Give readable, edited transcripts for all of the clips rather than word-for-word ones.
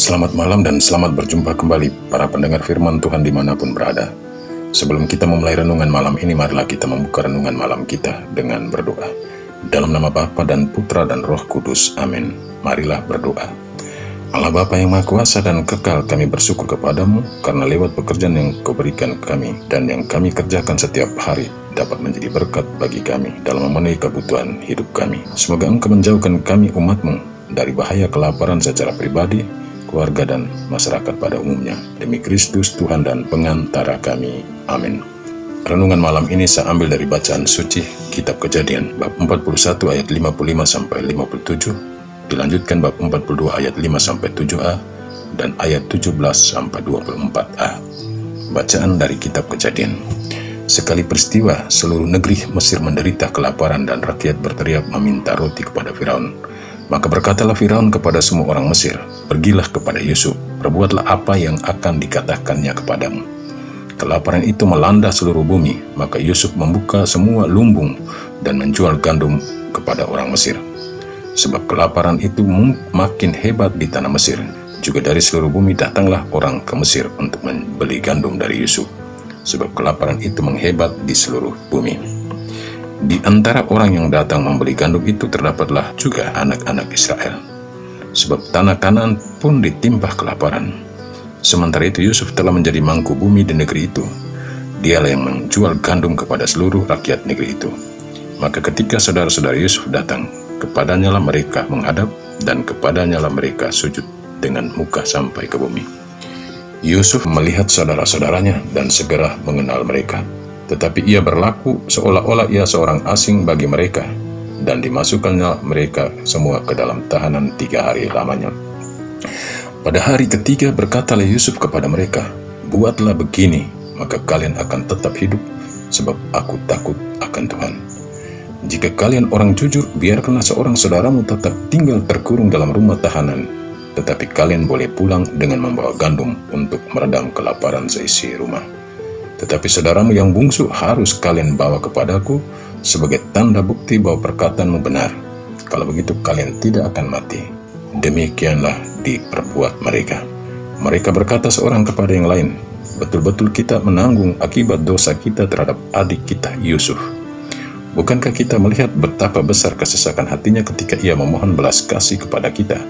Selamat malam dan selamat berjumpa kembali para pendengar firman Tuhan dimanapun berada. Sebelum kita memulai renungan malam ini, marilah kita membuka renungan malam kita dengan berdoa. Dalam nama Bapa dan Putra dan Roh Kudus, amin. Marilah berdoa. Allah Bapa yang Maha Kuasa dan kekal, kami bersyukur kepadamu karena lewat pekerjaan yang kau berikan kami dan yang kami kerjakan setiap hari dapat menjadi berkat bagi kami dalam memenuhi kebutuhan hidup kami. Semoga Engkau menjauhkan kami umatmu dari bahaya kelaparan secara pribadi, keluarga dan masyarakat pada umumnya. Demi Kristus Tuhan dan pengantara kami. Amin. Renungan malam ini saya ambil dari bacaan suci Kitab Kejadian bab 41 ayat 55 sampai 57, dilanjutkan bab 42 ayat 5 sampai 7a dan ayat 17 sampai 24a. Bacaan dari Kitab Kejadian. Sekali peristiwa, seluruh negeri Mesir menderita kelaparan dan rakyat berteriak meminta roti kepada Firaun. Maka berkatalah Firaun kepada semua orang Mesir, "Pergilah kepada Yusuf, perbuatlah apa yang akan dikatakannya kepadamu." Kelaparan itu melanda seluruh bumi, maka Yusuf membuka semua lumbung dan menjual gandum kepada orang Mesir. Sebab kelaparan itu makin hebat di tanah Mesir. Juga dari seluruh bumi datanglah orang ke Mesir untuk membeli gandum dari Yusuf. Sebab kelaparan itu menghebat di seluruh bumi. Di antara orang yang datang membeli gandum itu terdapatlah juga anak-anak Israel. Sebab tanah Kanaan pun ditimpah kelaparan. Sementara itu Yusuf telah menjadi mangku bumi di negeri itu. Dialah yang menjual gandum kepada seluruh rakyat negeri itu. Maka ketika saudara-saudara Yusuf datang, kepadanya lah mereka menghadap dan kepadanya lah mereka sujud dengan muka sampai ke bumi. Yusuf melihat saudara-saudaranya dan segera mengenal mereka. Tetapi ia berlaku seolah-olah ia seorang asing bagi mereka, dan dimasukkannya mereka semua ke dalam tahanan 3 hari lamanya. Pada hari ketiga berkatalah Yusuf kepada mereka, "Buatlah begini, maka kalian akan tetap hidup, sebab aku takut akan Tuhan. Jika kalian orang jujur, biarkanlah seorang saudaramu tetap tinggal terkurung dalam rumah tahanan, tetapi kalian boleh pulang dengan membawa gandum untuk meredam kelaparan seisi rumah. Tetapi saudaramu yang bungsu harus kalian bawa kepadaku sebagai tanda bukti bahwa perkataanmu benar. Kalau begitu kalian tidak akan mati." Demikianlah diperbuat mereka. Mereka berkata seorang kepada yang lain, "Betul-betul kita menanggung akibat dosa kita terhadap adik kita Yusuf. Bukankah kita melihat betapa besar kesesakan hatinya ketika ia memohon belas kasih kepada kita?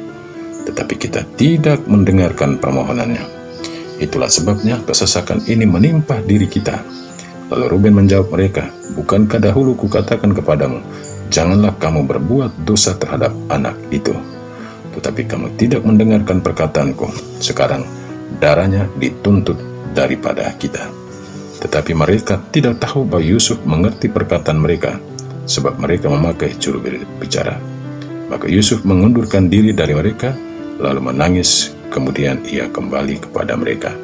Tetapi kita tidak mendengarkan permohonannya. Itulah sebabnya kesesakan ini menimpa diri kita." Lalu Ruben menjawab mereka, "Bukankah dahulu kukatakan kepadamu, janganlah kamu berbuat dosa terhadap anak itu? Tetapi kamu tidak mendengarkan perkataanku. Sekarang darahnya dituntut daripada kita." Tetapi mereka tidak tahu bahwa Yusuf mengerti perkataan mereka, sebab mereka memakai juru bicara. Maka Yusuf mengundurkan diri dari mereka, lalu menangis. Kemudian ia kembali kepada mereka.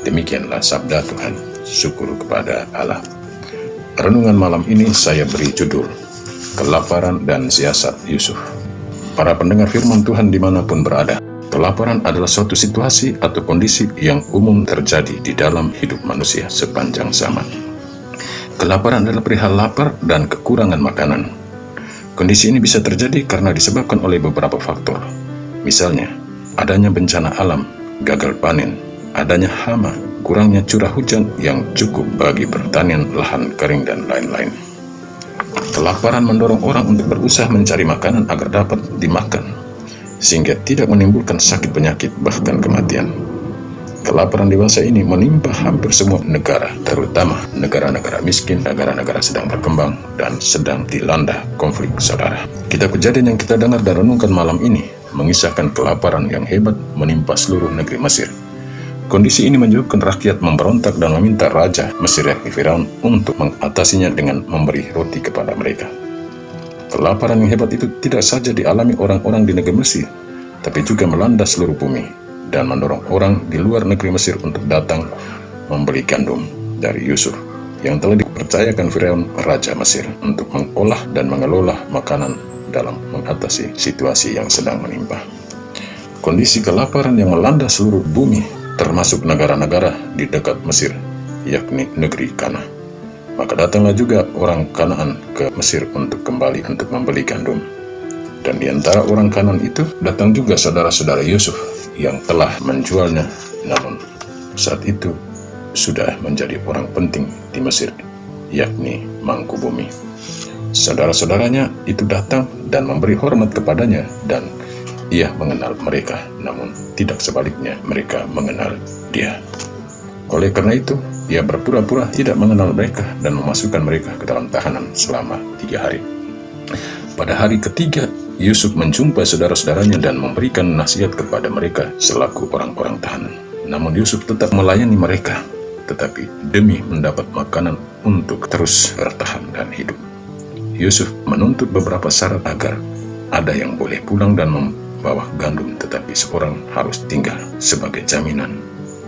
Demikianlah sabda Tuhan. Syukur kepada Allah. Renungan malam ini saya beri judul Kelaparan dan Siasat Yusuf. Para pendengar firman Tuhan dimanapun berada, kelaparan adalah suatu situasi atau kondisi yang umum terjadi di dalam hidup manusia sepanjang zaman. Kelaparan adalah perihal lapar dan kekurangan makanan. Kondisi ini bisa terjadi karena disebabkan oleh beberapa faktor. Misalnya, adanya bencana alam, gagal panen, adanya hama, kurangnya curah hujan yang cukup bagi pertanian, lahan kering, dan lain-lain. Kelaparan mendorong orang untuk berusaha mencari makanan agar dapat dimakan, sehingga tidak menimbulkan sakit penyakit, bahkan kematian. Kelaparan dewasa ini menimpa hampir semua negara, terutama negara-negara miskin, negara-negara sedang berkembang, dan sedang dilanda konflik saudara. Kitab Kejadian yang kita dengar dan renungkan malam ini mengisahkan kelaparan yang hebat menimpa seluruh negeri Mesir. Kondisi ini menyebabkan rakyat memberontak dan meminta raja Mesir yakni Firaun untuk mengatasinya dengan memberi roti kepada mereka. Kelaparan yang hebat itu tidak saja dialami orang-orang di negeri Mesir, tapi juga melanda seluruh bumi dan mendorong orang di luar negeri Mesir untuk datang membeli gandum dari Yusuf yang telah dipercayakan Firaun raja Mesir untuk mengolah dan mengelola makanan dalam mengatasi situasi yang sedang menimpa. Kondisi kelaparan yang melanda seluruh bumi, termasuk negara-negara di dekat Mesir, yakni negeri Kana. Maka datanglah juga orang Kanaan ke Mesir untuk kembali untuk membeli gandum. Dan di antara orang Kanaan itu datang juga saudara-saudara Yusuf yang telah menjualnya, namun saat itu sudah menjadi orang penting di Mesir, yakni Mangku Bumi. Saudara-saudaranya itu datang dan memberi hormat kepadanya, dan ia mengenal mereka, namun tidak sebaliknya mereka mengenal dia. Oleh karena itu, ia berpura-pura tidak mengenal mereka dan memasukkan mereka ke dalam tahanan selama 3 hari. Pada hari ketiga, Yusuf menjumpai saudara-saudaranya dan memberikan nasihat kepada mereka selaku orang-orang tahanan. Namun Yusuf tetap melayani mereka, tetapi demi mendapat makanan untuk terus bertahan dan hidup. Yusuf menuntut beberapa syarat agar ada yang boleh pulang dan membawa gandum, tetapi seorang harus tinggal sebagai jaminan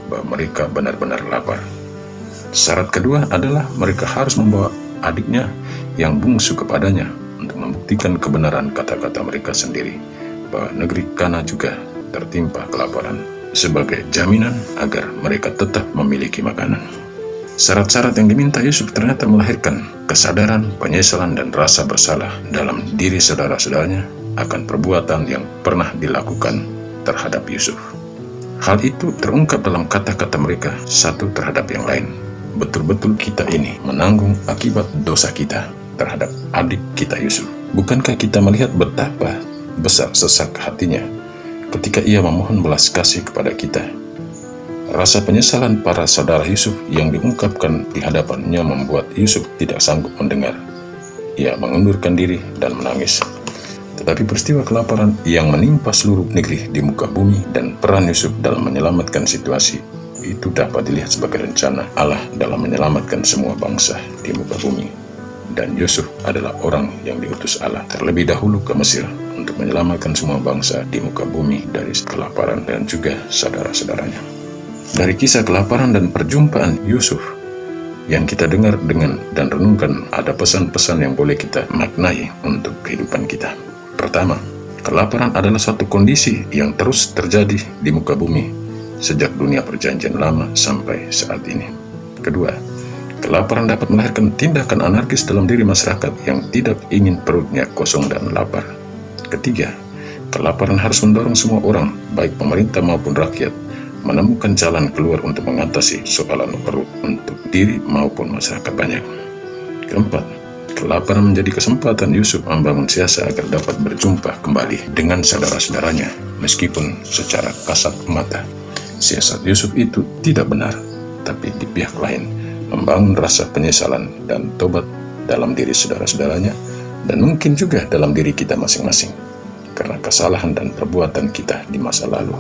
bahwa mereka benar-benar lapar. Syarat kedua adalah mereka harus membawa adiknya yang bungsu kepadanya untuk membuktikan kebenaran kata-kata mereka sendiri bahwa negeri Kana juga tertimpa kelaparan, sebagai jaminan agar mereka tetap memiliki makanan. Syarat-syarat yang diminta Yusuf ternyata melahirkan kesadaran, penyesalan, dan rasa bersalah dalam diri saudara-saudaranya akan perbuatan yang pernah dilakukan terhadap Yusuf. Hal itu terungkap dalam kata-kata mereka satu terhadap yang lain. Betul-betul kita ini menanggung akibat dosa kita terhadap adik kita Yusuf. Bukankah kita melihat betapa besar sesak hatinya ketika ia memohon belas kasih kepada kita? Rasa penyesalan para saudara Yusuf yang diungkapkan di hadapannya membuat Yusuf tidak sanggup mendengar. Ia mengundurkan diri dan menangis. Tetapi peristiwa kelaparan yang menimpa seluruh negeri di muka bumi dan peran Yusuf dalam menyelamatkan situasi itu dapat dilihat sebagai rencana Allah dalam menyelamatkan semua bangsa di muka bumi. Dan Yusuf adalah orang yang diutus Allah terlebih dahulu ke Mesir untuk menyelamatkan semua bangsa di muka bumi dari kelaparan dan juga saudara-saudaranya. Dari kisah kelaparan dan perjumpaan Yusuf yang kita dengar dan renungkan, ada pesan-pesan yang boleh kita maknai untuk kehidupan kita. Pertama, kelaparan adalah suatu kondisi yang terus terjadi di muka bumi sejak dunia perjanjian lama sampai saat ini. Kedua, kelaparan dapat melahirkan tindakan anarkis dalam diri masyarakat yang tidak ingin perutnya kosong dan lapar. Ketiga, kelaparan harus mendorong semua orang, baik pemerintah maupun rakyat, menemukan jalan keluar untuk mengatasi soalan perut untuk diri maupun masyarakat banyak. Keempat, kelaparan menjadi kesempatan Yusuf membangun siasat agar dapat berjumpa kembali dengan saudara-saudaranya, meskipun secara kasat mata siasat Yusuf itu tidak benar, tapi di pihak lain membangun rasa penyesalan dan tobat dalam diri saudara-saudaranya, dan mungkin juga dalam diri kita masing-masing karena kesalahan dan perbuatan kita di masa lalu.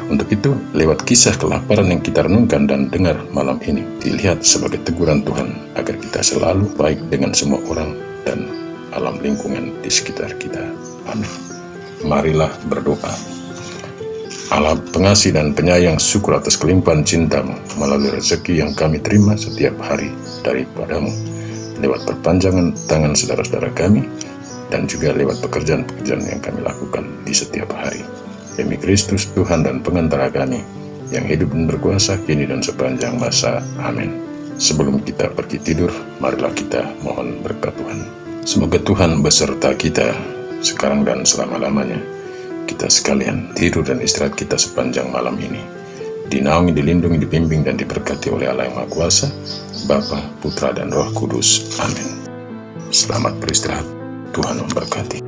Untuk itu, lewat kisah kelaparan yang kita renungkan dan dengar malam ini, dilihat sebagai teguran Tuhan agar kita selalu baik dengan semua orang dan alam lingkungan di sekitar kita. Amin. Marilah berdoa. Allah pengasih dan penyayang, syukur atas kelimpahan cinta-Mu melalui rezeki yang kami terima setiap hari daripada-Mu, lewat perpanjangan tangan saudara-saudara kami, dan juga lewat pekerjaan-pekerjaan yang kami lakukan di setiap hari. Demi Kristus Tuhan dan pengantara kami, yang hidup dan berkuasa kini dan sepanjang masa. Amin. Sebelum kita pergi tidur, marilah kita mohon berkat Tuhan. Semoga Tuhan beserta kita sekarang dan selama-lamanya. Kita sekalian tidur dan istirahat kita sepanjang malam ini dinaungi, dilindungi, dibimbing, dan diberkati oleh Allah yang Maha Kuasa, Bapa, Putra, dan Roh Kudus. Amin. Selamat beristirahat. Tuhan memberkati.